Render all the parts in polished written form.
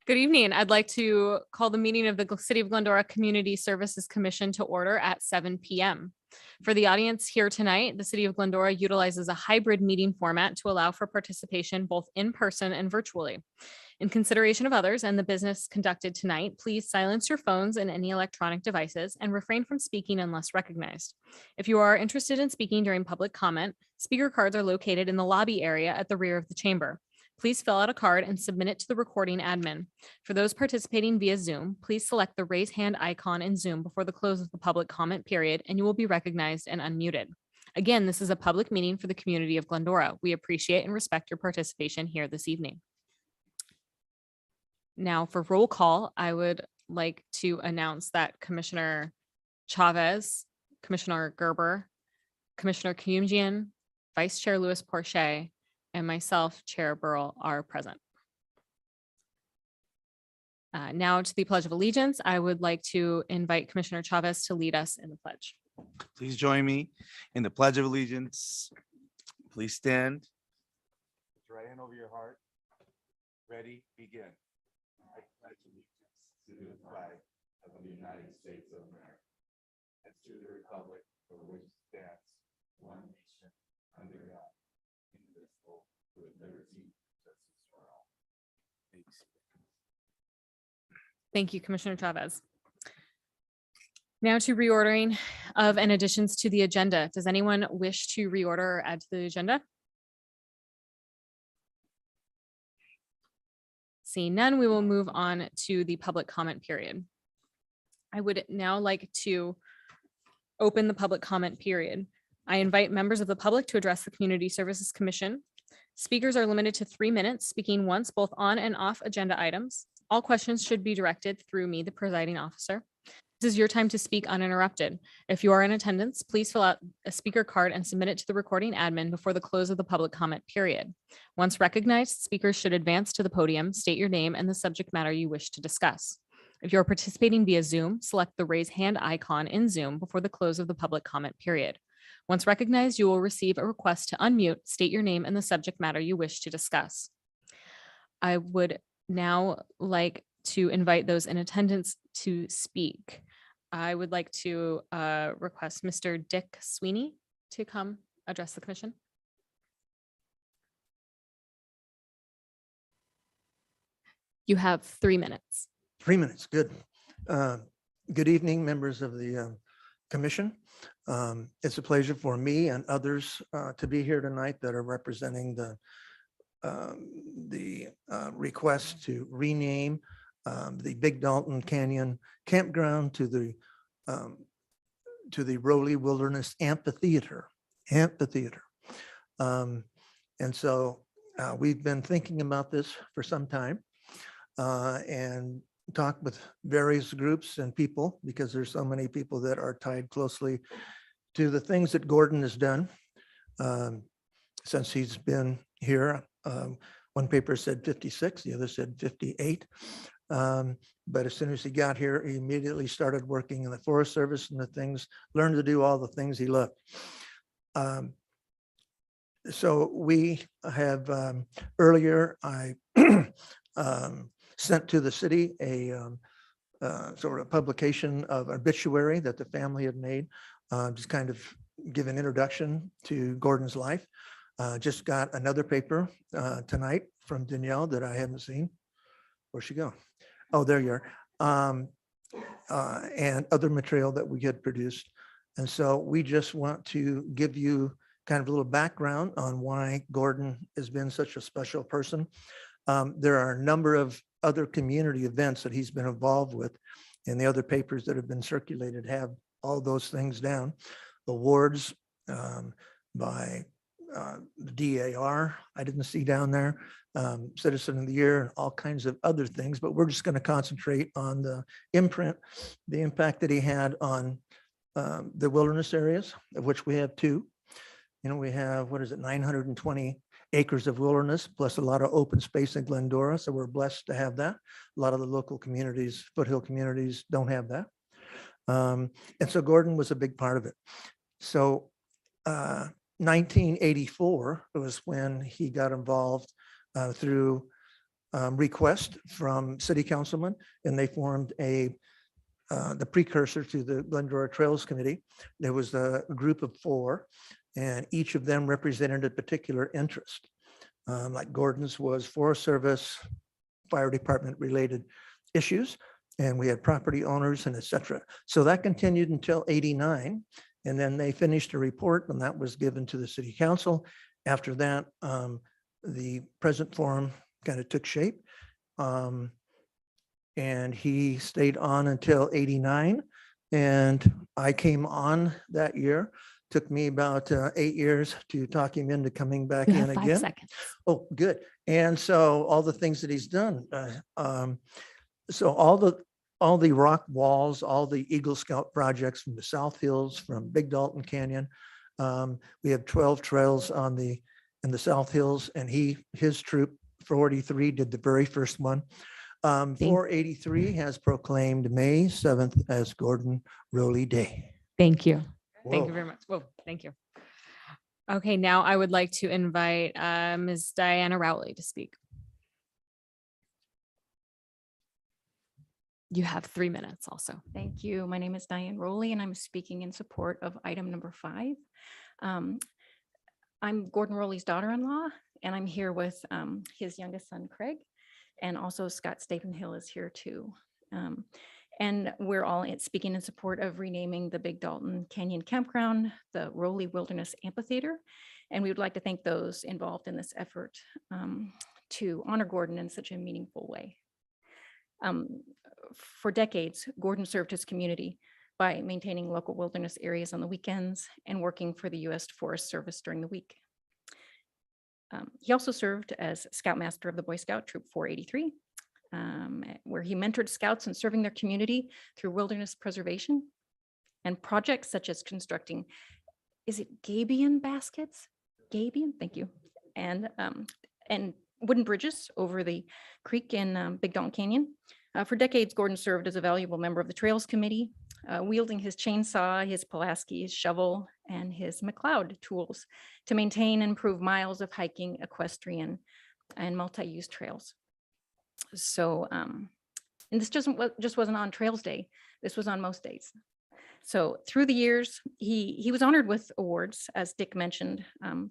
Good evening. I'd like to call the meeting of the City of Glendora Community Services Commission to order at 7 p.m. For the audience here tonight, the City of Glendora utilizes a hybrid meeting format to allow for participation both in person and virtually. In consideration of others and the business conducted tonight, please silence your phones and any electronic devices and refrain from speaking unless recognized. If you are interested in speaking during public comment, speaker cards are located in the lobby area at the rear of the chamber. Please fill out a card and submit it to the recording admin. For those participating via Zoom, please select the raise hand icon in Zoom before the close of the public comment period, and you will be recognized and unmuted. Again, this is a public meeting for the community of Glendora. We appreciate and respect your participation here this evening. Now for roll call, I would like to announce that Commissioner Chavez, Commissioner Gerber, Commissioner Kiyumjian, Vice Chair Louis Porche, and myself, Chair Burrell, are present. Now to the Pledge of Allegiance, I would like to invite Commissioner Chavez to lead us in the pledge. Please join me in the Pledge of Allegiance. Please stand. Put your right hand over your heart. Ready, begin. I pledge allegiance to the flag of the United States of America and to the republic for which it stands, one nation, under God, indivisible, with liberty and justice for all. Thanks. Thank you, Commissioner Chavez. Now to reordering of and additions to the agenda. Does anyone wish to reorder or add to the agenda? Seeing none, we will move on to the public comment period. I would now like to open the public comment period. I invite members of the public to address the Community Services Commission. Speakers are limited to 3 minutes, speaking once both on and off agenda items. All questions should be directed through me, the presiding officer. This is your time to speak uninterrupted. If you are in attendance, please fill out a speaker card and submit it to the recording admin before the close of the public comment period. Once recognized, speakers should advance to the podium, state your name and the subject matter you wish to discuss. If you're participating via Zoom, select the raise hand icon in Zoom before the close of the public comment period. Once recognized, you will receive a request to unmute, state your name and the subject matter you wish to discuss. I would now like to invite those in attendance to speak. I would like to request Mr. Dick Sweeney to come address the commission. You have 3 minutes. 3 minutes, good. Good evening, members of the commission. It's a pleasure for me and others to be here tonight that are representing the request to rename the Big Dalton Canyon Campground to the Rowley Wilderness Amphitheater. And so we've been thinking about this for some time and talked with various groups and people, because there's so many people that are tied closely to the things that Gordon has done since he's been here. One paper said 56, the other said 58. But as soon as he got here, he immediately started working in the Forest Service and learned to do all the things he loved. So we have earlier, I sent to the city a sort of publication of obituary that the family had made, just kind of give an introduction to Gordon's life. Just got another paper tonight from Danielle that I haven't seen. Where'd she go? Oh, there you are. And other material that we had produced. And so we just want to give you kind of a little background on why Gordon has been such a special person. There are a number of other community events that he's been involved with, and the other papers that have been circulated have all those things down. Awards by the DAR, I didn't see down there, Citizen of the Year, and all kinds of other things, but we're just going to concentrate on the imprint, the impact that he had on the wilderness areas, of which we have 2. We have, 920 acres of wilderness, plus a lot of open space in Glendora. So we're blessed to have that. A lot of the local communities, foothill communities, don't have that. And so Gordon was a big part of it. So 1984 was when he got involved through request from city councilmen, and they formed the precursor to the Glendora Trails Committee. There was a group of 4, and each of them represented a particular interest. Like Gordon's was Forest Service, fire department related issues, and we had property owners and et cetera. So that continued until 89, and then they finished a report, and that was given to the city council. After that, the present forum kind of took shape. And he stayed on until 89. And I came on that year. Took me about 8 years to talk him into coming back You in have 5 again. seconds. Oh, good. And so all the things that he's done. So all the rock walls, all the Eagle Scout projects from the South Hills, from Big Dalton Canyon. We have 12 trails in the South Hills, and his troop 483 did the very first one. 483 has proclaimed May 7th as Gordon Rowley Day. Thank you. Thank Whoa. you very much. Whoa, thank you. Okay, now I would like to invite Ms. Diana Rowley to speak. You have 3 minutes also. Thank you. My name is Diane Rowley, and I'm speaking in support of item number 5. I'm Gordon Rowley's daughter-in-law, and I'm here with his youngest son, Craig, and also Scott Stapenhill is here too. And we're all speaking in support of renaming the Big Dalton Canyon Campground, the Rowley Wilderness Amphitheater. And we would like to thank those involved in this effort to honor Gordon in such a meaningful way. For decades, Gordon served his community by maintaining local wilderness areas on the weekends and working for the U.S. Forest Service during the week. He also served as Scoutmaster of the Boy Scout Troop 483, where he mentored scouts in serving their community through wilderness preservation and projects such as constructing, is it gabion baskets? Gabion, thank you. And wooden bridges over the creek in Big Dalton Canyon. For decades, Gordon served as a valuable member of the Trails Committee, wielding his chainsaw, his Pulaski, his shovel, and his McLeod tools to maintain and improve miles of hiking, equestrian, and multi-use trails. So, and this just wasn't on Trails Day. This was on most days. So through the years, he was honored with awards, as Dick mentioned,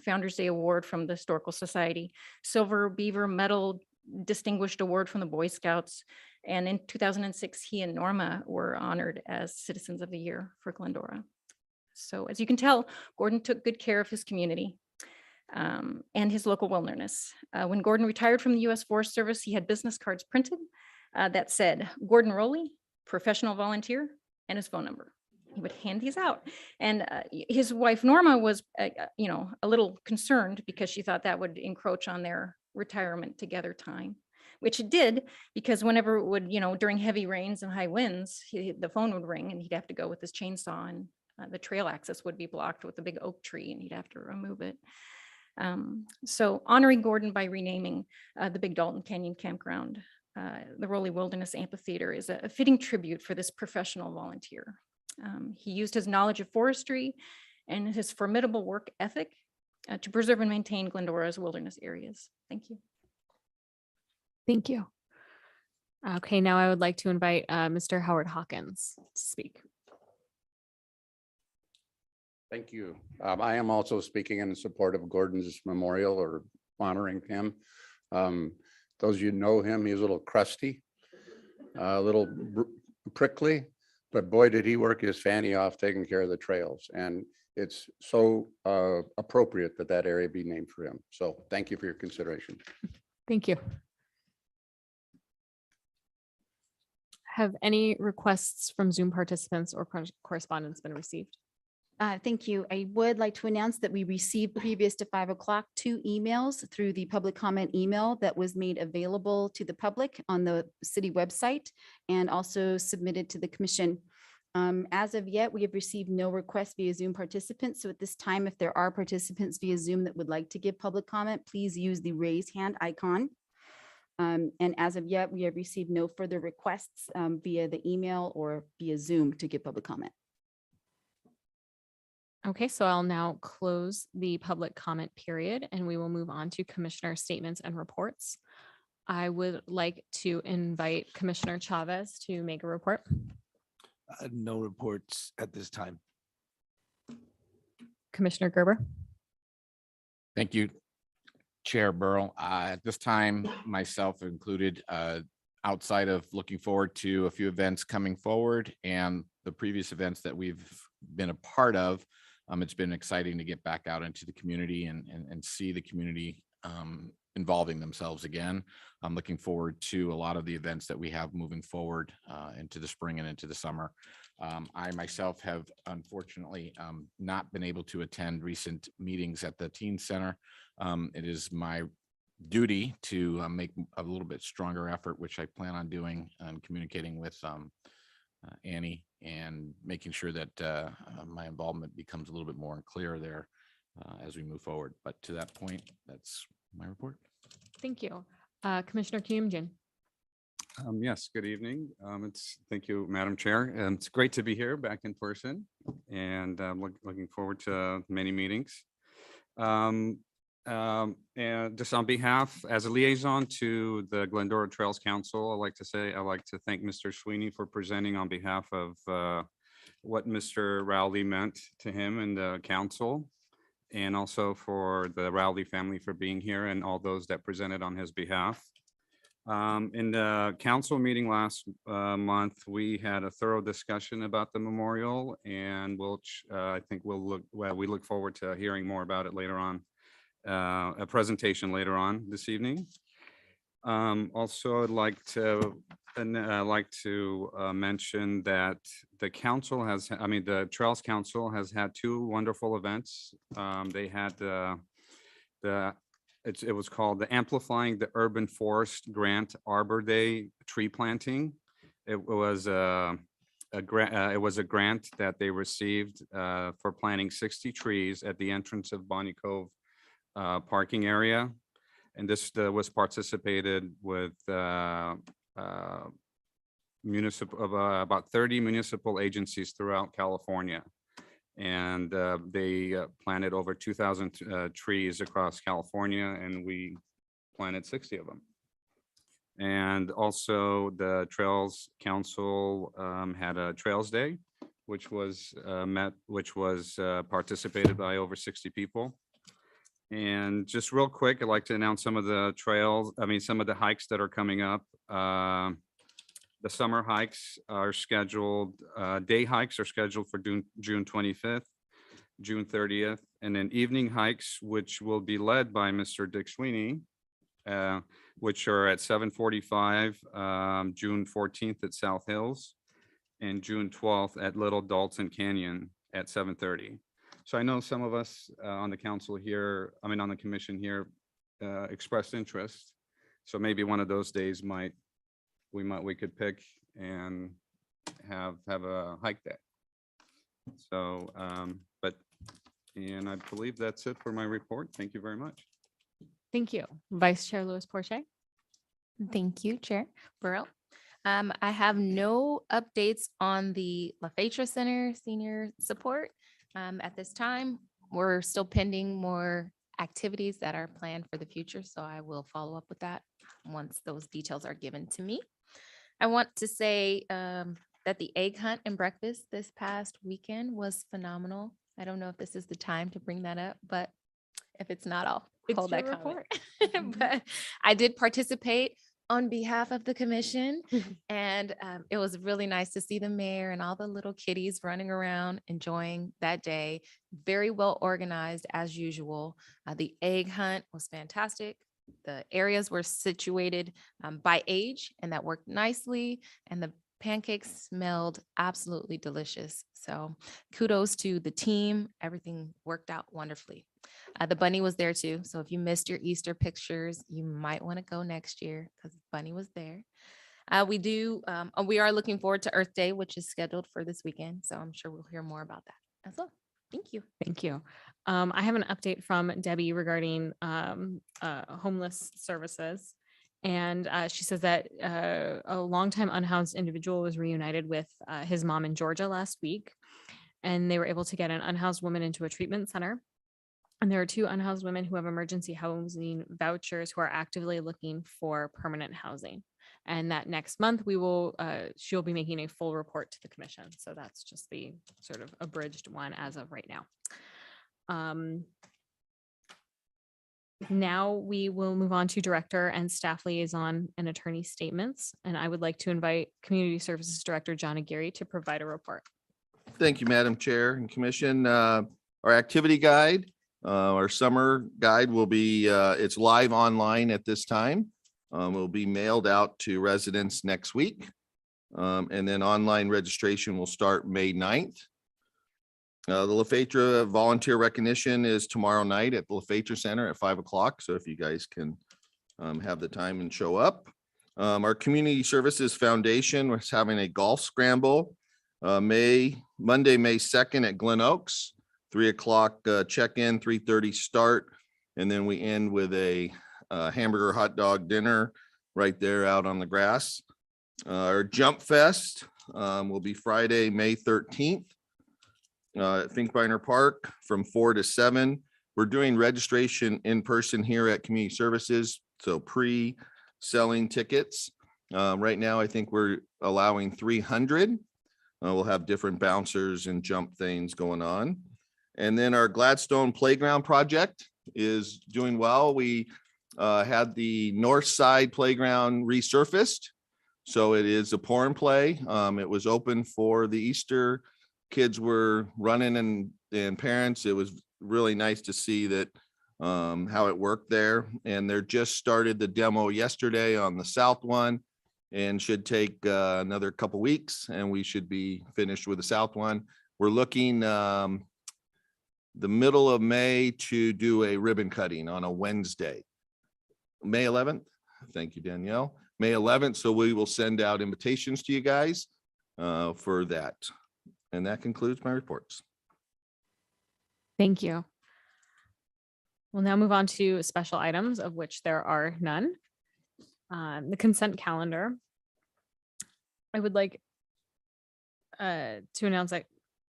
Founders Day Award from the Historical Society, Silver Beaver Medal Distinguished Award from the Boy Scouts. And in 2006, he and Norma were honored as Citizens of the Year for Glendora. So as you can tell, Gordon took good care of his community and his local wilderness. When Gordon retired from the U.S. Forest Service, he had business cards printed that said, Gordon Rowley, professional volunteer, and his phone number. He would hand these out. And his wife, Norma, was, a little concerned because she thought that would encroach on their retirement together time, which it did, because whenever it would, during heavy rains and high winds, the phone would ring and he'd have to go with his chainsaw, and the trail access would be blocked with a big oak tree and he'd have to remove it. So honoring Gordon by renaming the Big Dalton Canyon Campground, the Rowley Wilderness Amphitheater, is a fitting tribute for this professional volunteer. He used his knowledge of forestry and his formidable work ethic to preserve and maintain Glendora's wilderness areas. Thank you. Thank you. Okay, now I would like to invite Mr. Howard Hawkins to speak. Thank you. I am also speaking in support of Gordon's memorial, or honoring him. Those of you know him, he's a little crusty, a little prickly, but boy, did he work his fanny off taking care of the trails. And it's so appropriate that that area be named for him. So thank you for your consideration. Thank you. Have any requests from Zoom participants or correspondence been received? Thank you. I would like to announce that we received previous to 5 o'clock 2 emails through the public comment email that was made available to the public on the city website and also submitted to the commission. As of yet, we have received no requests via Zoom participants. So at this time, if there are participants via Zoom that would like to give public comment, please use the raise hand icon. And as of yet, we have received no further requests via the email or via Zoom to give public comment. Okay, so I'll now close the public comment period and we will move on to commissioner statements and reports. I would like to invite Commissioner Chavez to make a report. No reports at this time. Commissioner Gerber. Thank you, Chair Burrow. At this time, myself included, outside of looking forward to a few events coming forward and the previous events that we've been a part of, it's been exciting to get back out into the community and see the community involving themselves again. I'm looking forward to a lot of the events that we have moving forward into the spring and into the summer. I myself have unfortunately not been able to attend recent meetings at the Teen Center. It is my duty to make a little bit stronger effort, which I plan on doing and communicating with Annie and making sure that my involvement becomes a little bit more clear there as we move forward. But to that point, that's my report. Thank you. Commissioner Kyumjin. Yes, good evening. Thank you, Madam Chair. It's great to be here back in person and looking forward to many meetings. And just on behalf, as a liaison to the Glendora Trails Council, I'd like to thank Mr. Sweeney for presenting on behalf of what Mr. Rowley meant to him and the council, and also for the Rowley family for being here and all those that presented on his behalf. In the council meeting last month, we had a thorough discussion about the memorial, and we look forward to hearing more about it later on, a presentation later on this evening. Also, I'd like to mention that the council the Trails Council has had two wonderful events. They had it was called the Amplifying the Urban Forest Grant Arbor Day tree planting. It was a grant that they received for planting 60 trees at the entrance of Bonnie Cove parking area. And this was participated with about 30 municipal agencies throughout California. And they planted over 2,000 trees across California, and we planted 60 of them. And also the Trails Council had a Trails Day, which was participated by over 60 people. And just real quick, I'd like to announce some of the some of the hikes that are coming up. The summer hikes are scheduled, day hikes are scheduled for June 25th, June 30th, and then evening hikes, which will be led by Mr. Dick Sweeney, which are at 7:45, June 14th at South Hills, and June 12th at Little Dalton Canyon at 7:30. So I know some of us on the council here, on the commission here, expressed interest. So maybe one of those days we could pick and have a hike day. So, and I believe that's it for my report. Thank you very much. Thank you. Vice Chair Louis Porche. Thank you, Chair Burrell. I have no updates on the La Fetra Center senior support. At this time, we're still pending more activities that are planned for the future, so I will follow up with that once those details are given to me. I want to say that the egg hunt and breakfast this past weekend was phenomenal. I don't know if this is the time to bring that up, but if it's not, I'll hold that comment. But I did participate on behalf of the commission, and it was really nice to see the mayor and all the little kitties running around enjoying that day. Very well organized as usual. The egg hunt was fantastic. The areas were situated by age, and that worked nicely. And the pancakes smelled absolutely delicious. So kudos to the team. Everything worked out wonderfully. The bunny was there too. So if you missed your Easter pictures, you might want to go next year because Bunny was there. We are looking forward to Earth Day, which is scheduled for this weekend. So I'm sure we'll hear more about that as well. Thank you. Thank you. I have an update from Debbie regarding homeless services. And she says that a longtime unhoused individual was reunited with his mom in Georgia last week. And they were able to get an unhoused woman into a treatment center. And there are 2 unhoused women who have emergency housing vouchers who are actively looking for permanent housing. And that next month she'll be making a full report to the commission. So that's just the sort of abridged one as of right now. Now we will move on to director and staff liaison and attorney statements. And I would like to invite Community Services Director John Aguirre to provide a report. Thank you, Madam Chair and Commission. Our activity guide, our summer guide will be, it's live online at this time. Will be mailed out to residents next week. And then online registration will start May 9th. The LaFetra volunteer recognition is tomorrow night at the LaFetra Center at 5 o'clock. So if you guys can have the time and show up. Our Community Services Foundation was having a golf scramble Monday, May 2nd at Glen Oaks, 3 o'clock check-in, 3:30 start. And then we end with a hamburger hot dog dinner right there out on the grass. Our Jump Fest will be Friday, May 13th. At Finkbeiner Park from 4 to 7. We're doing registration in person here at Community Services. So pre-selling tickets. Right now, I think we're allowing 300. We'll have different bouncers and jump things going on. And then our Gladstone Playground project is doing well. We had the north side playground resurfaced. So it is a pour and play. It was open for the Easter. Kids were running and parents. It was really nice to see that how it worked there. And they're just started the demo yesterday on the south one and should take another couple weeks and we should be finished with the south one. We're looking the middle of May to do a ribbon cutting on a Wednesday. May 11th. Thank you, Danielle. May 11th. So we will send out invitations to you guys for that. And that concludes my reports. Thank you. We'll now move on to special items, of which there are none. The consent calendar. I would like to announce that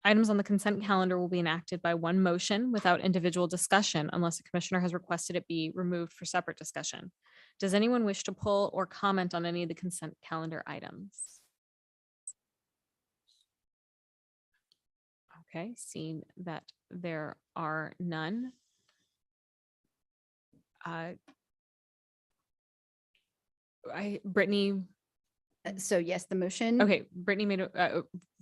items on the consent calendar will be enacted by one motion without individual discussion unless a commissioner has requested it be removed for separate discussion. Does anyone wish to pull or comment on any of the consent calendar items? Okay, seeing that there are none. Brittany, So yes, the motion. okay, Brittany made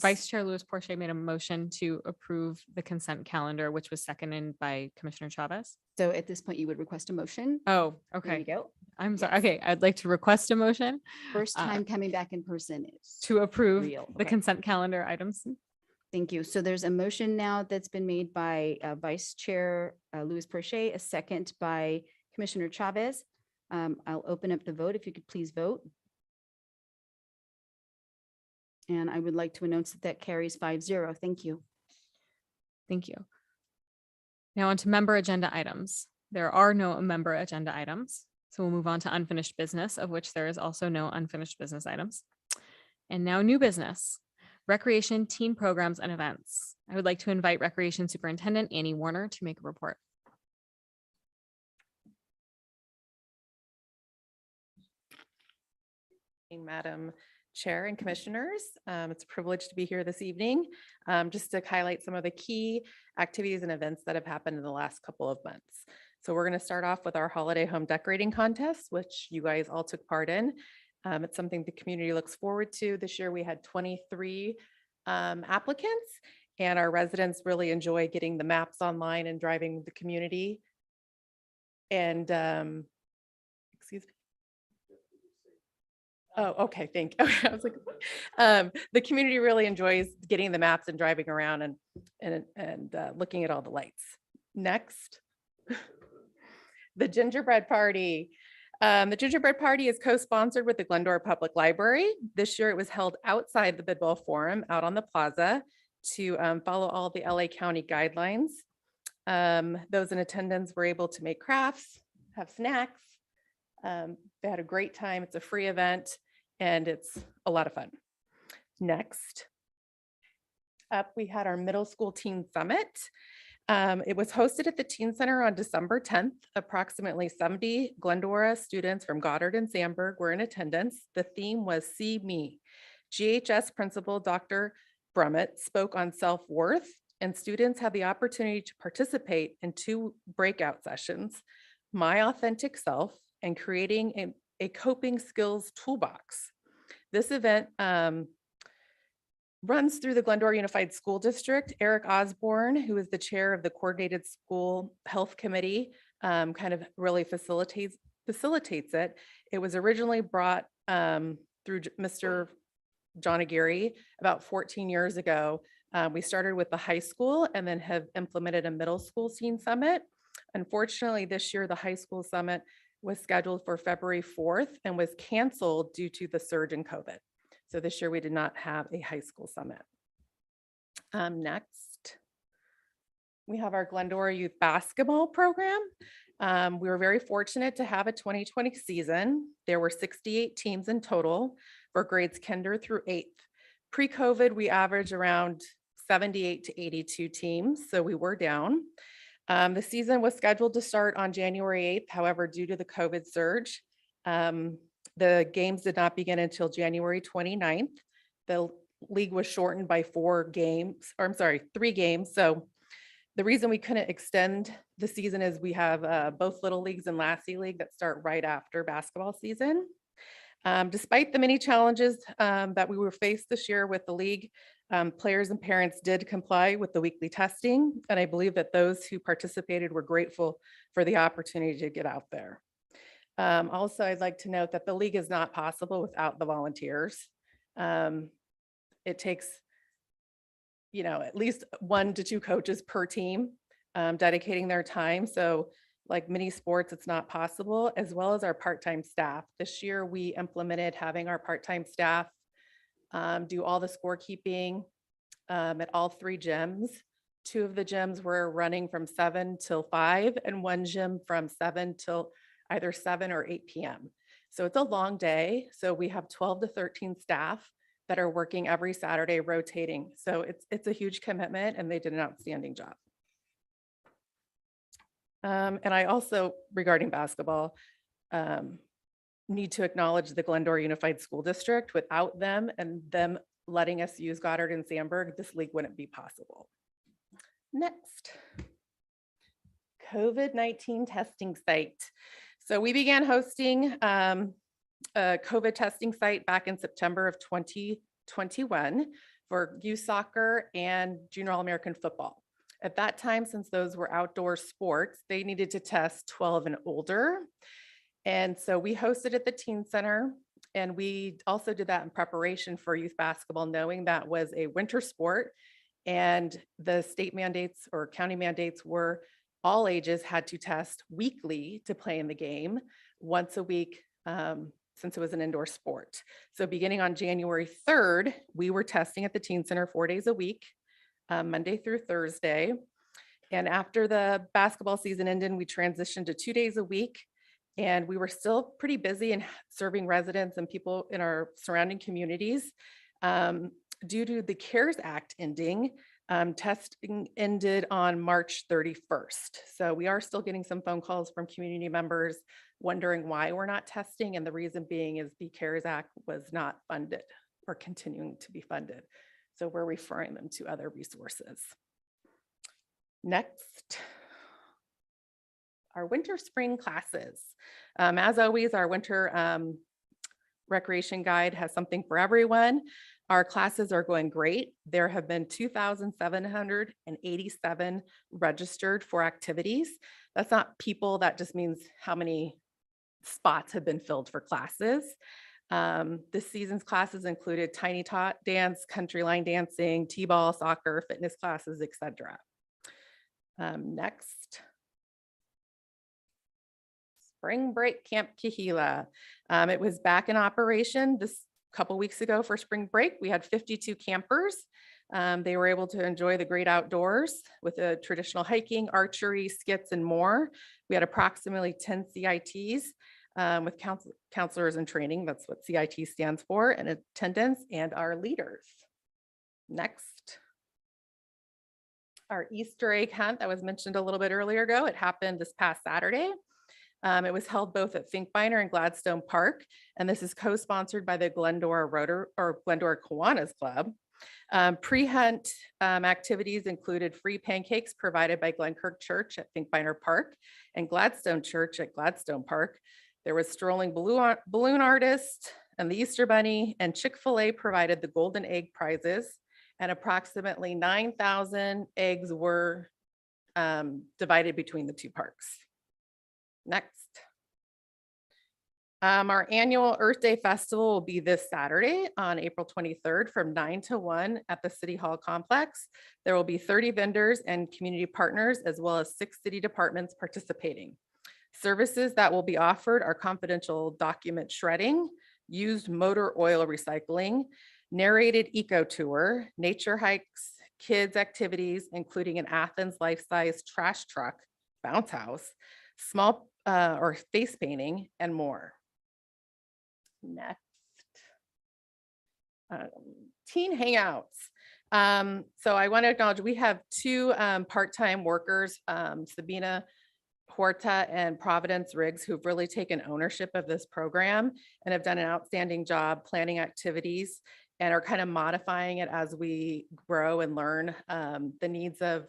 Vice Chair Louis Porche made a motion to approve the consent calendar, which was seconded by Commissioner Chavez. So at this point, you would request a motion. Oh, There you okay. go. I'm sorry. Yes. Okay, I'd like to request a motion First Uh, time coming back in person is to approve real. the Okay. consent calendar items. Thank you. So there's a motion now that's been made by Vice Chair Louis Porche, a second by Commissioner Chavez. I'll open up the vote. If you could please vote. And I would like to announce that that carries 5-0. Thank you. Thank you. Now on to member agenda items. There are no member agenda items. So we'll move on to unfinished business, of which there is also no unfinished business items. And now new business, recreation, teen programs and events. I would like to invite Recreation Superintendent Annie Warner to make a report. Madam Chair and Commissioners, it's a privilege to be here this evening just to highlight some of the key activities and events that have happened in the last couple of months. So we're going to start off with our holiday home decorating contest, which you guys all took part in. It's something the community looks forward to. This year we had 23 applicants, and our residents really enjoy getting the maps online and driving the community. And excuse me. Oh, okay, thank you. I was like, the community really enjoys getting the maps and driving around and looking at all the lights. Next, the Gingerbread Party. The Gingerbread Party is co-sponsored with the Glendora Public Library. This year it was held outside the Bidwell Forum out on the plaza to follow all the LA County guidelines. Those in attendance were able to make crafts, have snacks. They had a great time. It's a free event and it's a lot of fun. Next up, we had our middle school teen summit. It was hosted at the Teen Center on December 10th. Approximately 70 Glendora students from Goddard and Sandburg were in attendance. The theme was See Me. GHS Principal Dr. Brummett spoke on self-worth, and students had the opportunity to participate in 2 breakout sessions, My Authentic Self and Creating a Coping Skills Toolbox. This event runs through the Glendora Unified School District. Eric Osborne, who is the chair of the Coordinated School Health Committee, kind of really facilitates it. It was originally brought through Mr. John Aguirre about 14 years ago. We started with the high school and then have implemented a middle school teen summit. Unfortunately, this year, the high school summit was scheduled for February 4th and was canceled due to the surge in COVID. So this year we did not have a high school summit. Next, we have our Glendora Youth Basketball Program. We were very fortunate to have a 2020 season. There were 68 teams in total for grades kinder through 8th. Pre-COVID, we averaged around 78 to 82 teams, so we were down. The season was scheduled to start on January 8th. However, due to the COVID surge, the games did not begin until January 29th. The league was shortened by 3 games. So the reason we couldn't extend the season is we have both Little Leagues and Lassie League that start right after basketball season. Despite the many challenges that we were faced this year with the league, players and parents did comply with the weekly testing. And I believe that those who participated were grateful for the opportunity to get out there. Also, I'd like to note that the league is not possible without the volunteers. It takes, at least 1 to 2 coaches per team dedicating their time. So like many sports, it's not possible, as well as our part-time staff. This year, we implemented having our part-time staff do all the scorekeeping at all 3 gyms. 2 of the gyms were running from 7 till 5 and 1 gym from 7 till either 7 or 8 p.m. So it's a long day. So we have 12 to 13 staff that are working every Saturday rotating. So it's a huge commitment and they did an outstanding job. And I also, regarding basketball, need to acknowledge the Glendora Unified School District. Without them and them letting us use Goddard and Sandburg, this league wouldn't be possible. Next, COVID-19 testing site. So we began hosting a COVID testing site back in September of 2021 for youth soccer and junior All-American football. At that time, since those were outdoor sports, they needed to test 12 and older. And so we hosted at the Teen Center, and we also did that in preparation for youth basketball, knowing that was a winter sport and the state mandates or county mandates were all ages had to test weekly to play in the game, once a week, since it was an indoor sport. So beginning on January 3rd, we were testing at the Teen Center 4 days a week, Monday through Thursday. And after the basketball season ended, we transitioned to 2 days a week. And we were still pretty busy in serving residents and people in our surrounding communities. Due to the CARES Act ending, testing ended on March 31st. So we are still getting some phone calls from community members wondering why we're not testing. And the reason being is the CARES Act was not funded or continuing to be funded. So we're referring them to other resources. Next, our winter spring classes. As always, our winter recreation guide has something for everyone. Our classes are going great. There have been 2,787 registered for activities. That's not people, that just means how many spots have been filled for classes. This season's classes included tiny tot dance, country line dancing, t-ball, soccer, fitness classes, etc. Next. Spring Break Camp Kahila. It was back in operation this couple weeks ago for spring break. We had 52 campers. They were able to enjoy the great outdoors with a traditional hiking, archery, skits, and more. We had approximately 10 CITs with counselors in training. That's what CIT stands for, and attendance and our leaders. Next. our Easter egg hunt that was mentioned a little bit earlier ago. It happened this past Saturday. It was held both at Finkbeiner and Gladstone Park, and this is co-sponsored by the Glendora Glendora Kiwanis Club. Pre-hunt activities included free pancakes provided by Glenkirk Church at Finkbeiner Park and Gladstone Church at Gladstone Park. There was strolling balloon artist and the Easter Bunny, and Chick-fil-A provided the golden egg prizes, and approximately 9,000 eggs were divided between the two parks. Next. Our annual Earth Day Festival will be this Saturday on April 23rd from 9 to 1 at the City Hall complex. There will be 30 vendors and community partners, as well as 6 city departments participating. Services that will be offered are confidential document shredding, used motor oil recycling, narrated eco tour, nature hikes, kids activities, including an Athens life-size trash truck, bounce house, small or face painting, and more. Next. Teen Hangouts. So I want to acknowledge we have 2 part-time workers, Sabina Horta and Providence Riggs, who've really taken ownership of this program and have done an outstanding job planning activities and are kind of modifying it as we grow and learn the needs of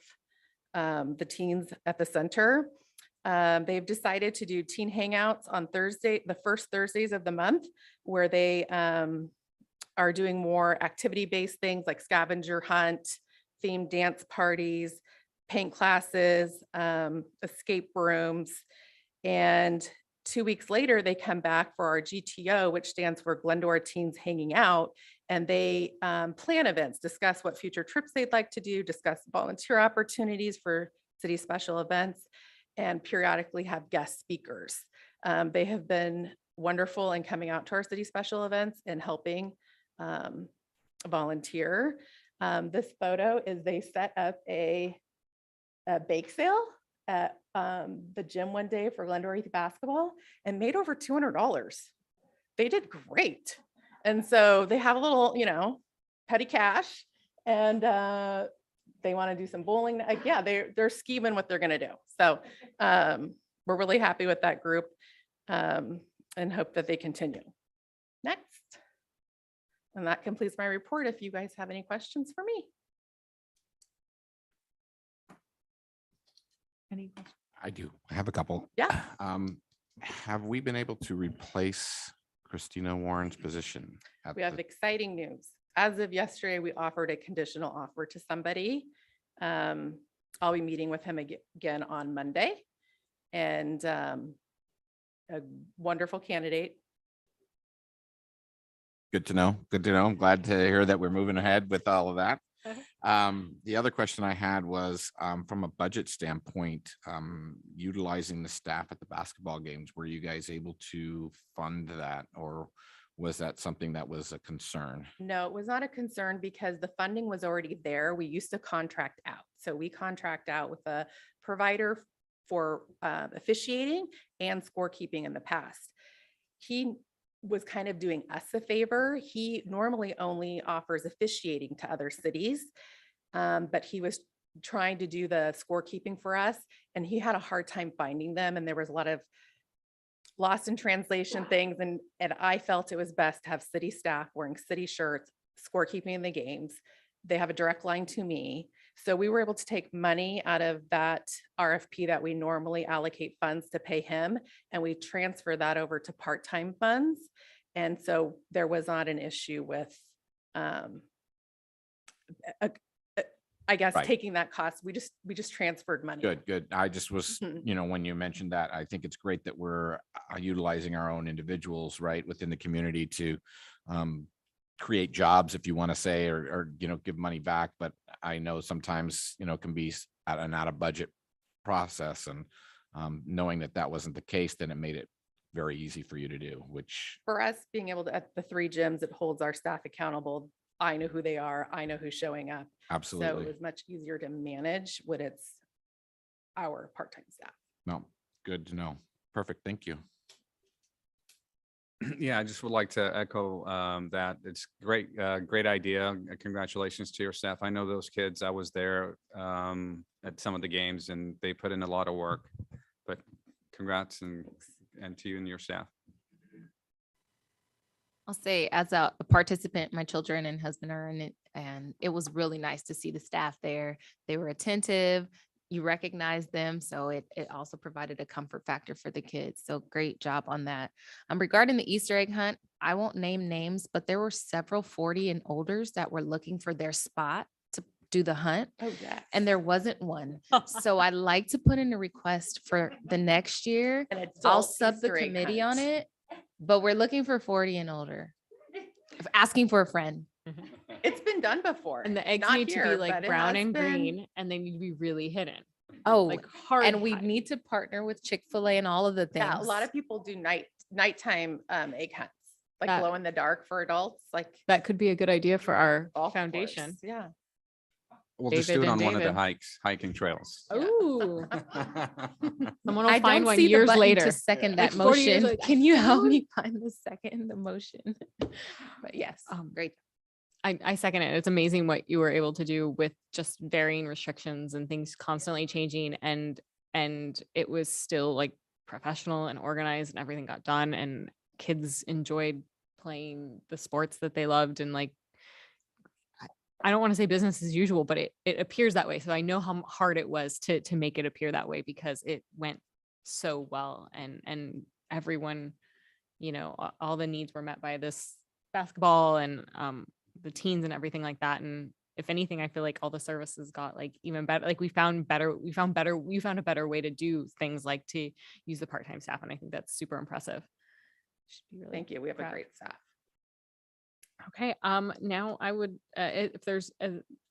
the teens at the center. They've decided to do teen hangouts on the first Thursdays of the month, where they are doing more activity-based things like scavenger hunt, themed dance parties, paint classes, escape rooms. And 2 weeks later, they come back for our GTO, which stands for Glendora Teens Hanging Out. And they plan events, discuss what future trips they'd like to do, discuss volunteer opportunities for city special events, and periodically have guest speakers. They have been wonderful in coming out to our city special events and helping volunteer. This photo is they set up a bake sale at the gym one day for Glendora Youth Basketball and made over $200. They did great. And so they have a little, petty cash, and they want to do some bowling. Yeah, they're scheming what they're going to do. So we're really happy with that group and hope that they continue. Next. And that completes my report. If you guys have any questions for me. Any questions? I do. I have a couple. Yeah. Have we been able to replace Christina Warren's position? We have exciting news. As of yesterday, we offered a conditional offer to somebody. I'll be meeting with him again on Monday, and a wonderful candidate. Good to know. Good to know. I'm glad to hear that we're moving ahead with all of that. The other question I had was from a budget standpoint, utilizing the staff at the basketball games, were you guys able to fund that, or was that something that was a concern? No, it was not a concern because the funding was already there. We used to contract out. So we contract out with a provider for officiating and scorekeeping in the past. He was kind of doing us a favor. He normally only offers officiating to other cities, but he was trying to do the scorekeeping for us, and he had a hard time finding them. And there was a lot of lost in translation things. And I felt it was best to have city staff wearing city shirts, scorekeeping in the games. They have a direct line to me. So we were able to take money out of that RFP that we normally allocate funds to pay him, and we transfer that over to part-time funds. And so there was not an issue with, I guess, Right. taking that cost. We just transferred money. Good. I just was, Mhm. when you mentioned that, I think it's great that we're utilizing our own individuals, right, within the community to create jobs, if you want to say, or give money back. But I know sometimes, it can be an out of budget process, and knowing that wasn't the case, then it made it very easy for you to do, which. For us, being able to, at the 3 gyms, it holds our staff accountable. I know who they are. I know who's showing up. So Absolutely. it was much easier to manage when it's our part-time staff. No, good to know. Perfect. Thank you. Yeah, I just would like to echo that. It's great, great idea. Congratulations to your staff. I know those kids. I was there at some of the games and they put in a lot of work. But congrats and to you and your staff. I'll say as a participant, my children and husband are in it, and it was really nice to see the staff there. They were attentive. You recognize them. So it also provided a comfort factor for the kids. So great job on that. Regarding the Easter egg hunt, I won't name names, but there were several 40 and olders that were looking for their spot to do the hunt. Oh, yeah. And there wasn't one. So I'd like to put in a request for the next year. I'll sub the committee on it, but we're looking for 40 and older. Asking for a friend. It's been done before. And the eggs Not need to here, be but like it brown has and been- green, and they need to be really hidden. Oh, Like hard. and we hide. need to partner with Chick-fil-A and all of the things. Yeah, a lot of people do nighttime egg hunts, like That- glow in the dark for adults, like That could be a good idea for our golf foundation. course. Yeah. We'll just do David it and on one of the David. hiking trails. Ooh, someone will I find don't one see the years button later. to second Like that 40 years motion. later, Can you help found- me find the second, the motion? But yes, great. I second it. It's amazing what you were able to do with just varying restrictions and things constantly changing, and it was still like professional and organized, and everything got done, and kids enjoyed playing the sports that they loved, and like I don't want to say business as usual, but it appears that way. So I know how hard it was to make it appear that way, because it went so well, and everyone, all the needs were met by this basketball and the teens and everything like that. And if anything, I feel like all the services got like even better. Like we found a better way to do things, like to use the part-time staff. And I think that's super impressive. Should be really Thank you. We have a proud. great staff. Okay. Now I would, if there's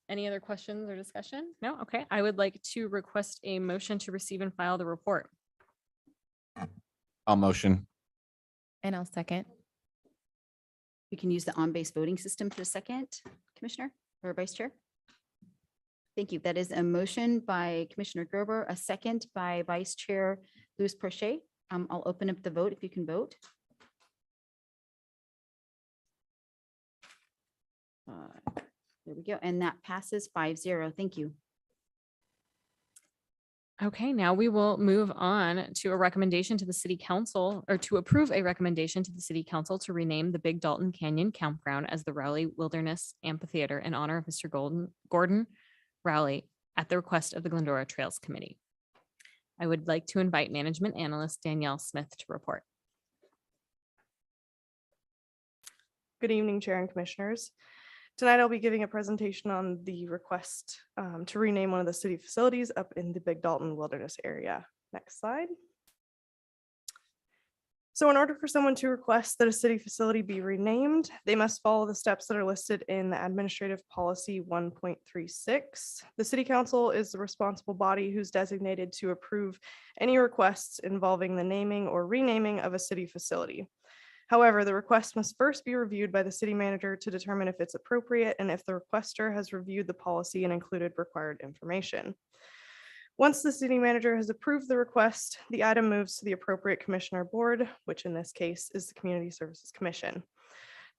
any other questions or discussion, no. Okay. I would like to request a motion to receive and file the report. I'll motion. And I'll second. We can use the on-base voting system for a second, Commissioner or Vice Chair. Thank you. That is a motion by Commissioner Gerber, a second by Vice Chair Louis Prochet. I'll open up the vote if you can vote. There we go. And that passes 5-0. Thank you. Okay, now we will move on to a recommendation to the city council, or to approve a recommendation to the city council to rename the Big Dalton Canyon Campground as the Rowley Wilderness Amphitheater in honor of Mr. Gordon Rowley at the request of the Glendora Trails Committee. I would like to invite management analyst Danielle Smith to report. Good evening, Chair and Commissioners. Tonight, I'll be giving a presentation on the request to rename one of the city facilities up in the Big Dalton Wilderness area. Next slide. So in order for someone to request that a city facility be renamed, they must follow the steps that are listed in the Administrative Policy 1.36. The City Council is the responsible body who's designated to approve any requests involving the naming or renaming of a city facility. However, the request must first be reviewed by the city manager to determine if it's appropriate and if the requester has reviewed the policy and included required information. Once the city manager has approved the request, the item moves to the appropriate commissioner board, which in this case is the Community Services Commission.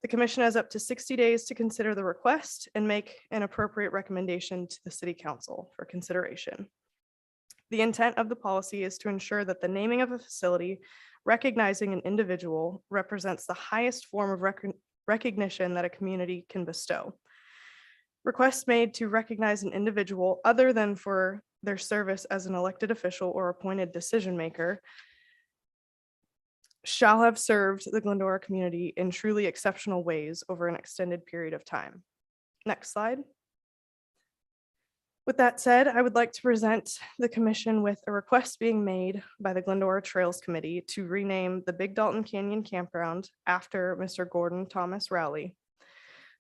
The commission has up to 60 days to consider the request and make an appropriate recommendation to the city council for consideration. The intent of the policy is to ensure that the naming of a facility recognizing an individual represents the highest form of recognition that a community can bestow. Requests made to recognize an individual other than for their service as an elected official or appointed decision maker shall have served the Glendora community in truly exceptional ways over an extended period of time. Next slide. With that said, I would like to present the commission with a request being made by the Glendora Trails Committee to rename the Big Dalton Canyon Campground after Mr. Gordon Thomas Rowley.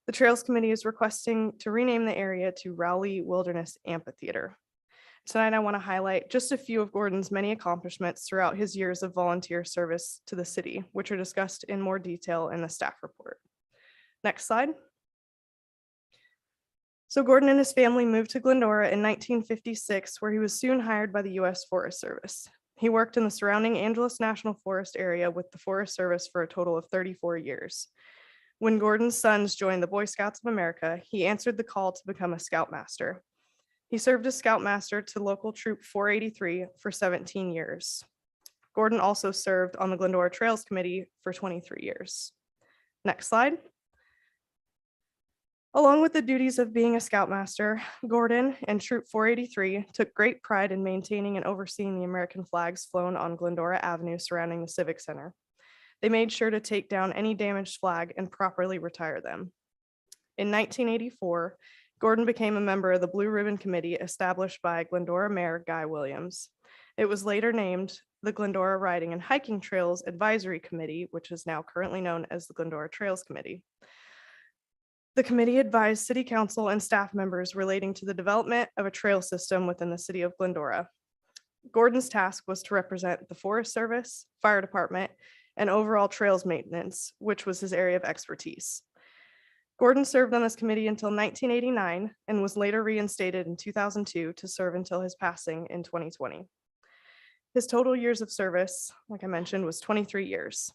The Trails Committee is requesting to rename the area to Rowley Wilderness Amphitheater. Tonight, I want to highlight just a few of Gordon's many accomplishments throughout his years of volunteer service to the city, which are discussed in more detail in the staff report. Next slide. So Gordon and his family moved to Glendora in 1956, where he was soon hired by the U.S. Forest Service. He worked in the surrounding Angeles National Forest area with the Forest Service for a total of 34 years. When Gordon's sons joined the Boy Scouts of America, he answered the call to become a Scoutmaster. He served as Scoutmaster to local troop 483 for 17 years. Gordon also served on the Glendora Trails Committee for 23 years. Next slide. Along with the duties of being a Scoutmaster, Gordon and Troop 483 took great pride in maintaining and overseeing the American flags flown on Glendora Avenue surrounding the Civic Center. They made sure to take down any damaged flag and properly retire them. In 1984, Gordon became a member of the Blue Ribbon Committee established by Glendora Mayor Guy Williams. It was later named the Glendora Riding and Hiking Trails Advisory Committee, which is now currently known as the Glendora Trails Committee. The committee advised city council and staff members relating to the development of a trail system within the city of Glendora. Gordon's task was to represent the Forest Service, Fire Department, and overall trails maintenance, which was his area of expertise. Gordon served on this committee until 1989 and was later reinstated in 2002 to serve until his passing in 2020. His total years of service, like I mentioned, was 23 years.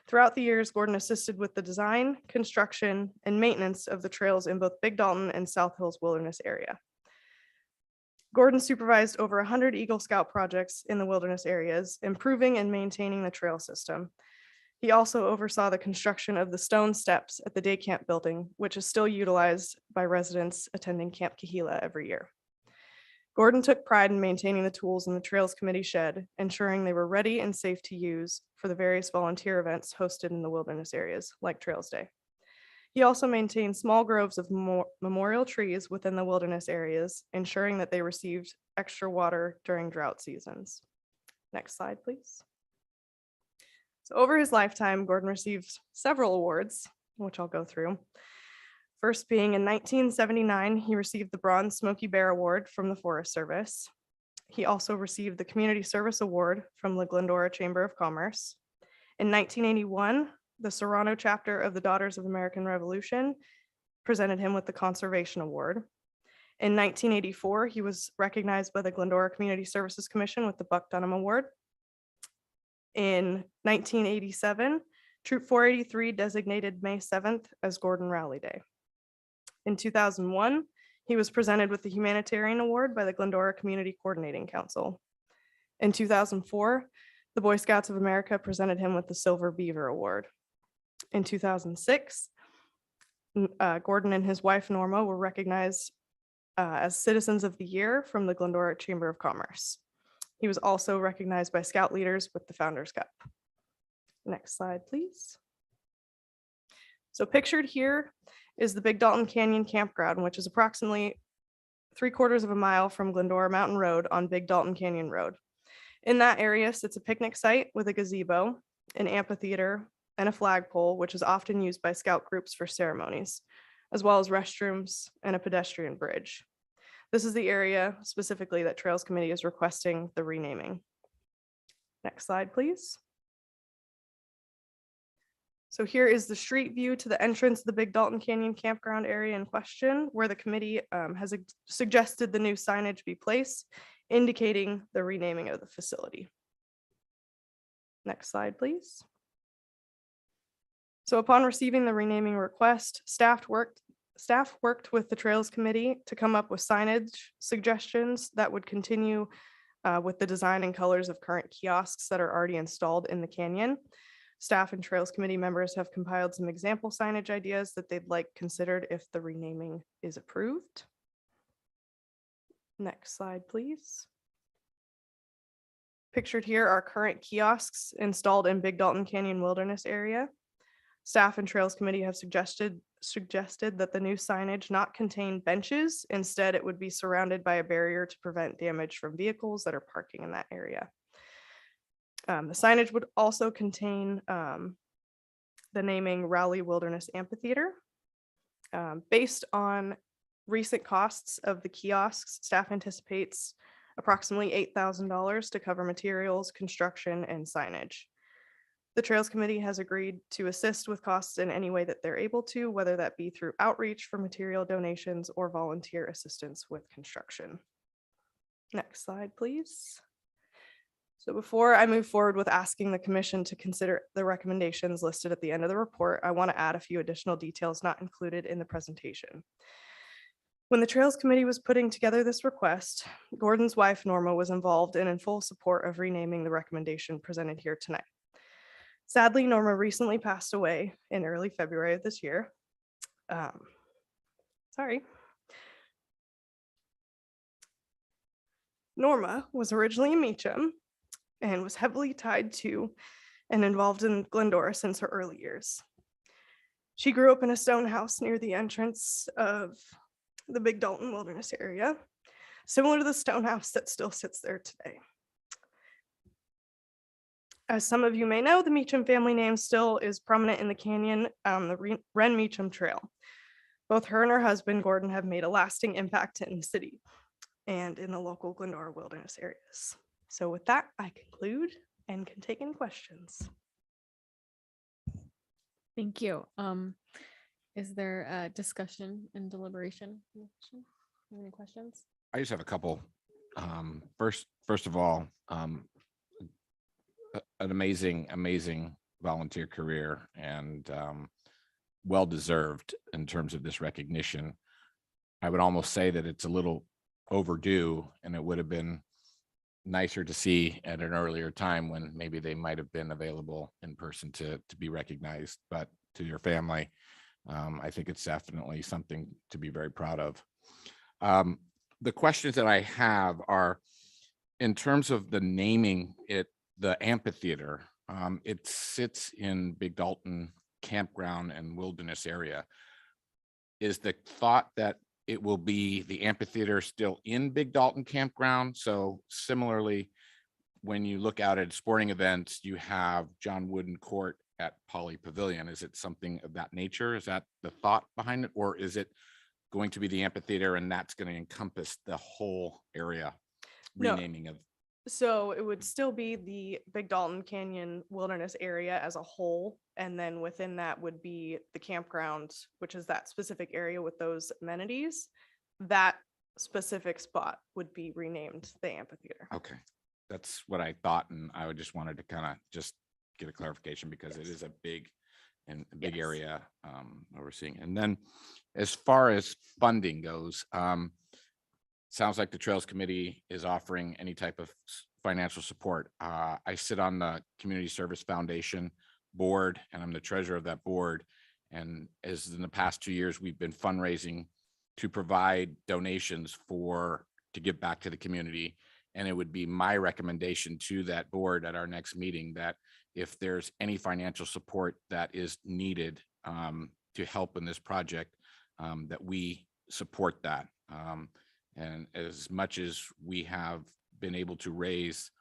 Throughout the years, Gordon assisted with the design, construction, and maintenance of the trails in both Big Dalton and South Hills Wilderness area. Gordon supervised over 100 Eagle Scout projects in the wilderness areas, improving and maintaining the trail system. He also oversaw the construction of the stone steps at the day camp building, which is still utilized by residents attending Camp Kahila every year. Gordon took pride in maintaining the tools in the Trails Committee shed, ensuring they were ready and safe to use for the various volunteer events hosted in the wilderness areas, like Trails Day. He also maintained small groves of memorial trees within the wilderness areas, ensuring that they received extra water during drought seasons. Next slide, please. So over his lifetime, Gordon received several awards, which I'll go through. First being in 1979, he received the Bronze Smoky Bear Award from the Forest Service. He also received the Community Service Award from the Glendora Chamber of Commerce. In 1981, the Serrano chapter of the Daughters of American Revolution presented him with the Conservation Award. In 1984, he was recognized by the Glendora Community Services Commission with the Buck Dunham Award. In 1987, Troop 483 designated May 7th as Gordon Rally Day. In 2001, he was presented with the Humanitarian Award by the Glendora Community Coordinating Council. In 2004, the Boy Scouts of America presented him with the Silver Beaver Award. In 2006, Gordon and his wife Norma were recognized as Citizens of the Year from the Glendora Chamber of Commerce. He was also recognized by Scout leaders with the Founders Cup. Next slide, please. So pictured here is the Big Dalton Canyon Campground, which is approximately 3/4 of a mile from Glendora Mountain Road on Big Dalton Canyon Road. In that area sits a picnic site with a gazebo, an amphitheater, and a flagpole, which is often used by Scout groups for ceremonies, as well as restrooms and a pedestrian bridge. This is the area specifically that Trails Committee is requesting the renaming. Next slide, please. So here is the street view to the entrance of the Big Dalton Canyon Campground area in question, where the committee has suggested the new signage be placed, indicating the renaming of the facility. Next slide, please. So upon receiving the renaming request, staff worked with the Trails Committee to come up with signage suggestions that would continue with the design and colors of current kiosks that are already installed in the canyon. Staff and Trails Committee members have compiled some example signage ideas that they'd like considered if the renaming is approved. Next slide, please. Pictured here are current kiosks installed in Big Dalton Canyon Wilderness area. Staff and Trails Committee have suggested that the new signage not contain benches. Instead, it would be surrounded by a barrier to prevent damage from vehicles that are parking in that area. The signage would also contain the naming Raleigh Wilderness Amphitheater. Based on recent costs of the kiosks, staff anticipates approximately $8,000 to cover materials, construction, and signage. The Trails Committee has agreed to assist with costs in any way that they're able to, whether that be through outreach for material donations or volunteer assistance with construction. Next slide, please. So before I move forward with asking the commission to consider the recommendations listed at the end of the report, I want to add a few additional details not included in the presentation. When the Trails Committee was putting together this request, Gordon's wife Norma was involved and in full support of renaming the recommendation presented here tonight. Sadly, Norma recently passed away in early February of this year. Sorry. Norma was originally a Meacham and was heavily tied to and involved in Glendora since her early years. She grew up in a stone house near the entrance of the Big Dalton Wilderness area, similar to the stone house that still sits there today. As some of you may know, the Meacham family name still is prominent in the canyon on the Wren Meacham Trail. Both her and her husband, Gordon, have made a lasting impact in the city and in the local Glendora wilderness areas. So with that, I conclude and can take any questions. Thank you. Is there a discussion and deliberation? Any questions? I just have a couple. First of all, an amazing volunteer career and well-deserved in terms of this recognition. I would almost say that it's a little overdue, and it would have been nicer to see at an earlier time when maybe they might have been available in person to be recognized. But to your family, I think it's definitely something to be very proud of. The questions that I have are in terms of the naming it, the amphitheater. It sits in Big Dalton Campground and Wilderness area. Is the thought that it will be the amphitheater still in Big Dalton Campground? So similarly, when you look out at sporting events, you have John Wooden Court at Poly Pavilion. Is it something of that nature? Is that the thought behind it? Or is it going to be the amphitheater and that's going to encompass the whole area? No. Renaming of. So it would still be the Big Dalton Canyon Wilderness area as a whole. And then within that would be the campground, which is that specific area with those amenities. That specific spot would be renamed the amphitheater. Okay, that's what I thought. And I just wanted to kind of just get a clarification because it is a big area overseeing. And then as far as funding goes, sounds like the Trails Committee is offering any type of financial support. I sit on the Community Service Foundation board and I'm the treasurer of that board. And as in the past 2 years, we've been fundraising to provide donations to give back to the community. And it would be my recommendation to that board at our next meeting that if there's any financial support that is needed to help in this project, that we support that. And as much as we have been able to raise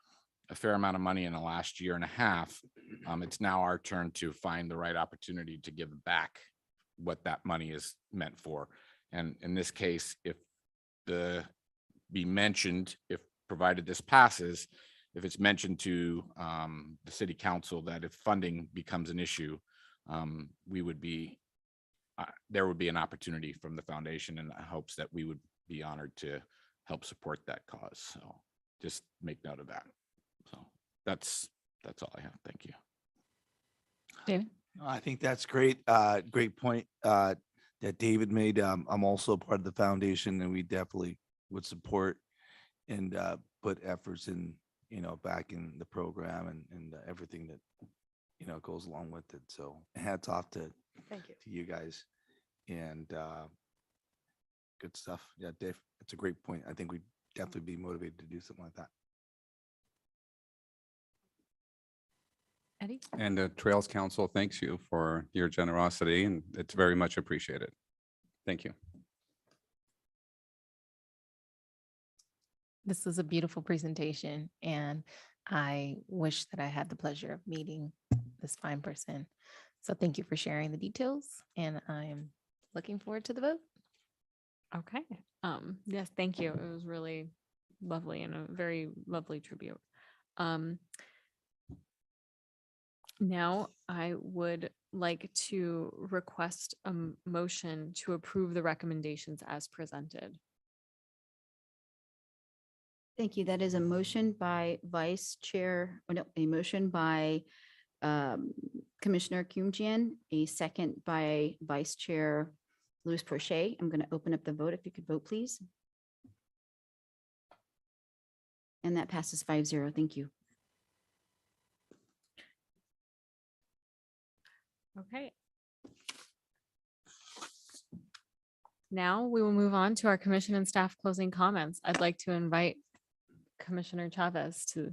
a fair amount of money in the last year and a half, it's now our turn to find the right opportunity to give back what that money is meant for. And in this case, if provided this passes, if it's mentioned to the city council that if funding becomes an issue, there would be an opportunity from the foundation in hopes that we would be honored to help support that cause. So just make note of that. So that's all I have. Thank you. David? I think that's great. Great point that David made. I'm also part of the foundation and we definitely would support and put efforts in, back in the program and everything that, goes along with it. So hats off to you guys and good stuff. Yeah, Dave, it's a great point. I think we'd definitely be motivated to do something like that. Eddie? And the Trails Council thanks you for your generosity and it's very much appreciated. Thank you. This was a beautiful presentation and I wish that I had the pleasure of meeting this fine person. So thank you for sharing the details and I'm looking forward to the vote. Okay. Yes, thank you. It was really lovely and a very lovely tribute. Now I would like to request a motion to approve the recommendations as presented. Thank you. That is a motion by Vice Chair, oh no, a motion by Commissioner Kumjian, a second by Vice Chair Louis Porcher. I'm going to open up the vote. If you could vote, please. And that passes 5-0. Thank you. Okay. Now we will move on to our commission and staff closing comments. I'd like to invite Commissioner Chavez to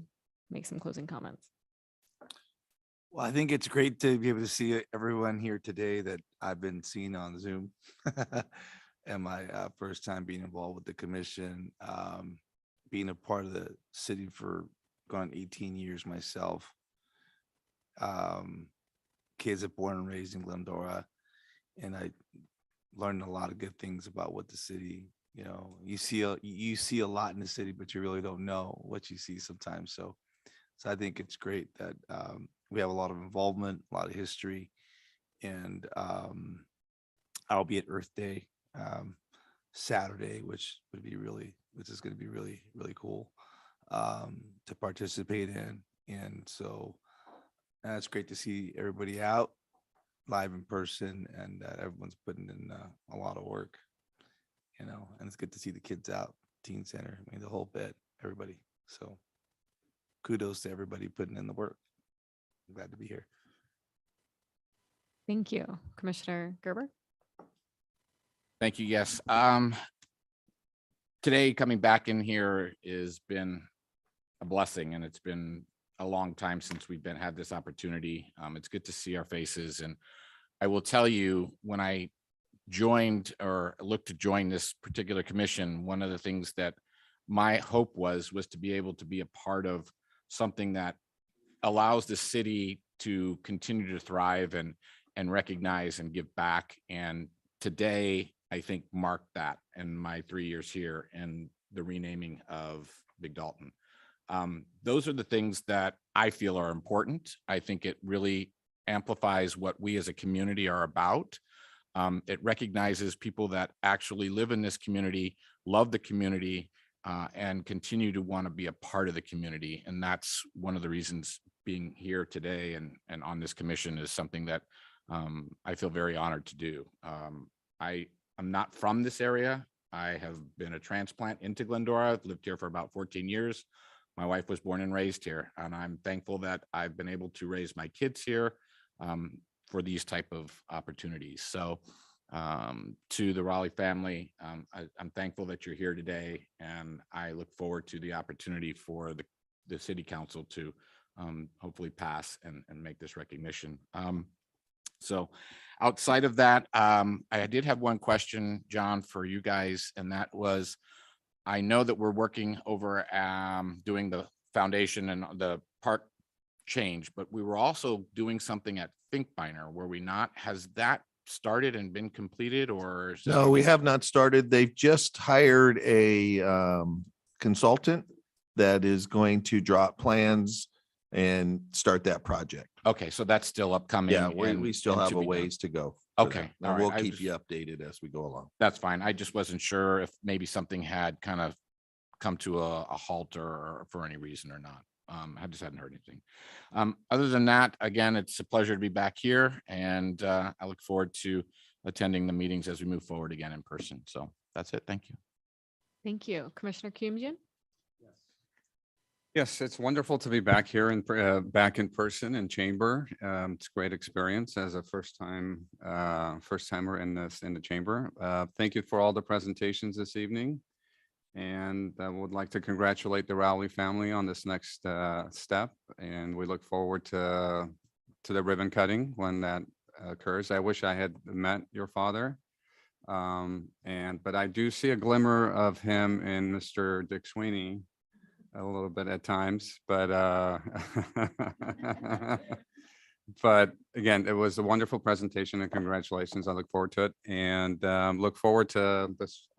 make some closing comments. Well, I think it's great to be able to see everyone here today that I've been seeing on Zoom. And my first time being involved with the commission, being a part of the city for going 18 years myself. Kids are born and raised in Glendora, and I learned a lot of good things about what the city, you see a lot in the city, but you really don't know what you see sometimes. So I think it's great that we have a lot of involvement, a lot of history, and I'll be at Earth Day Saturday, which is going to be really, really cool to participate in. And so it's great to see everybody out live in person, and that everyone's putting in a lot of work, and it's good to see the kids out, teen center, I mean, the whole bit, everybody. So kudos to everybody putting in the work. I'm glad to be here. Thank you, Commissioner Gerber. Thank you. Yes. Today coming back in here has been a blessing, and it's been a long time since we've had this opportunity. It's good to see our faces. And I will tell you, when I joined or looked to join this particular commission, one of the things that my hope was to be able to be a part of something that allows the city to continue to thrive and recognize and give back. And today, I think, marked that in my 3 years here and the renaming of Big Dalton. Those are the things that I feel are important. I think it really amplifies what we as a community are about. It recognizes people that actually live in this community, love the community, and continue to want to be a part of the community. And that's one of the reasons being here today and on this commission is something that I feel very honored to do. I'm not from this area. I have been a transplant into Glendora. I've lived here for about 14 years. My wife was born and raised here, and I'm thankful that I've been able to raise my kids here for these type of opportunities. So to the Raleigh family, I'm thankful that you're here today, and I look forward to the opportunity for the city council to hopefully pass and make this recognition. So outside of that, I did have one question, John, for you guys, and that was, I know that we're working over doing the foundation and the park change, but we were also doing something at Finkbeiner, were we not? Has that started and been completed, or? is No, that- we have not started. They've just hired a consultant that is going to drop plans and start that project. Okay, so that's still upcoming. Yeah, we and- still and have to a be done. ways to go. for Okay, that. all And right. we'll I keep just- you updated as we go along. That's fine. I just wasn't sure if maybe something had kind of come to a halt or for any reason or not. I just hadn't heard anything. Other than that, again, it's a pleasure to be back here, and I look forward to attending the meetings as we move forward again in person. So that's it. Thank you. Thank you, Commissioner Kumjian. Yes, it's wonderful to be back here and back in person in chamber. It's a great experience as a first timer in the chamber. Thank you for all the presentations this evening. And I would like to congratulate the Rowley family on this next step. And we look forward to the ribbon cutting when that occurs. I wish I had met your father. But I do see a glimmer of him in Mr. Dick Sweeney a little bit at times, but but again, it was a wonderful presentation and congratulations. I look forward to it and look forward to this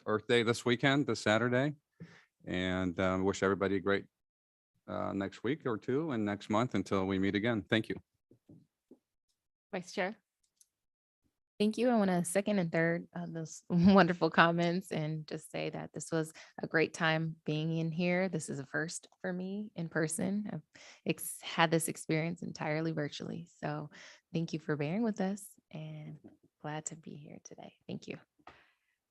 Earth Day this weekend, this Saturday, and wish everybody a great next week or two and next month until we meet again. Thank you. Vice Chair. Thank you. I want to second and third those wonderful comments and just say that this was a great time being in here. This is a first for me in person. I've had this experience entirely virtually. So thank you for bearing with us and glad to be here today. Thank you.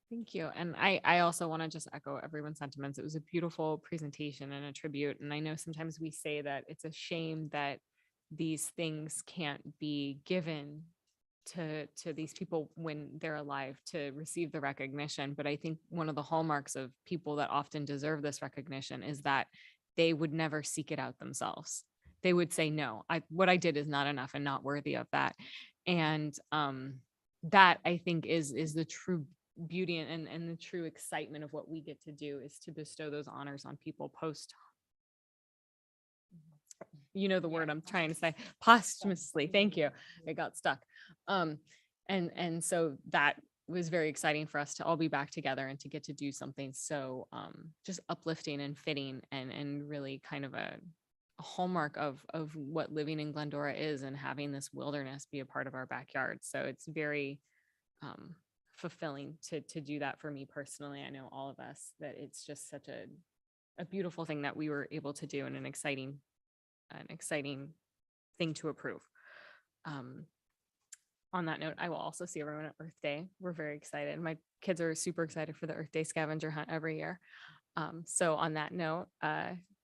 Thank you. And I also want to just echo everyone's sentiments. It was a beautiful presentation and a tribute. And I know sometimes we say that it's a shame that these things can't be given to these people when they're alive to receive the recognition. But I think one of the hallmarks of people that often deserve this recognition is that they would never seek it out themselves. They would say, no, what I did is not enough and not worthy of that. And that I think is the true beauty and the true excitement of what we get to do is to bestow those honors on people post. You know the word I'm trying to say, posthumously. Thank you. I got stuck. And so that was very exciting for us to all be back together and to get to do something so just uplifting and fitting and really kind of a hallmark of what living in Glendora is and having this wilderness be a part of our backyard. So it's very fulfilling to do that for me personally. I know all of us that it's just such a beautiful thing that we were able to do and an exciting thing to approve. On that note, I will also see everyone at Earth Day. We're very excited. My kids are super excited for the Earth Day scavenger hunt every year. So on that note,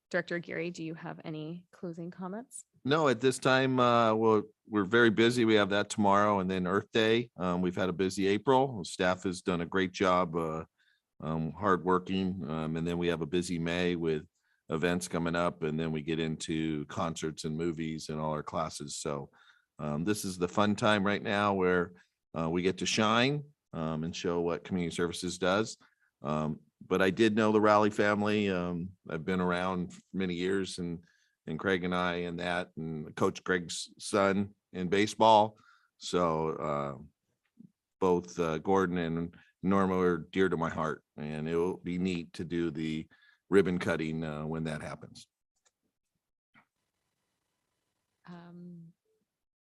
Director Geary, do you have any closing comments? No, at this time, we're very busy. We have that tomorrow and then Earth Day. We've had a busy April. Staff has done a great job, hardworking. And then we have a busy May with events coming up, and then we get into concerts and movies and all our classes. So this is the fun time right now where we get to shine and show what community services does. But I did know the Raleigh family. I've been around for many years, and Craig and I and that, and Coach Greg's son in baseball. So both Gordon and Norma are dear to my heart, and it will be neat to do the ribbon cutting when that happens.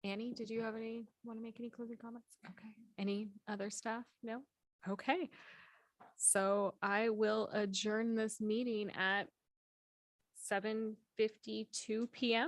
Annie, did you want to make any closing comments? Okay. Any other staff? No? Okay. So I will adjourn this meeting at 7:52 p.m.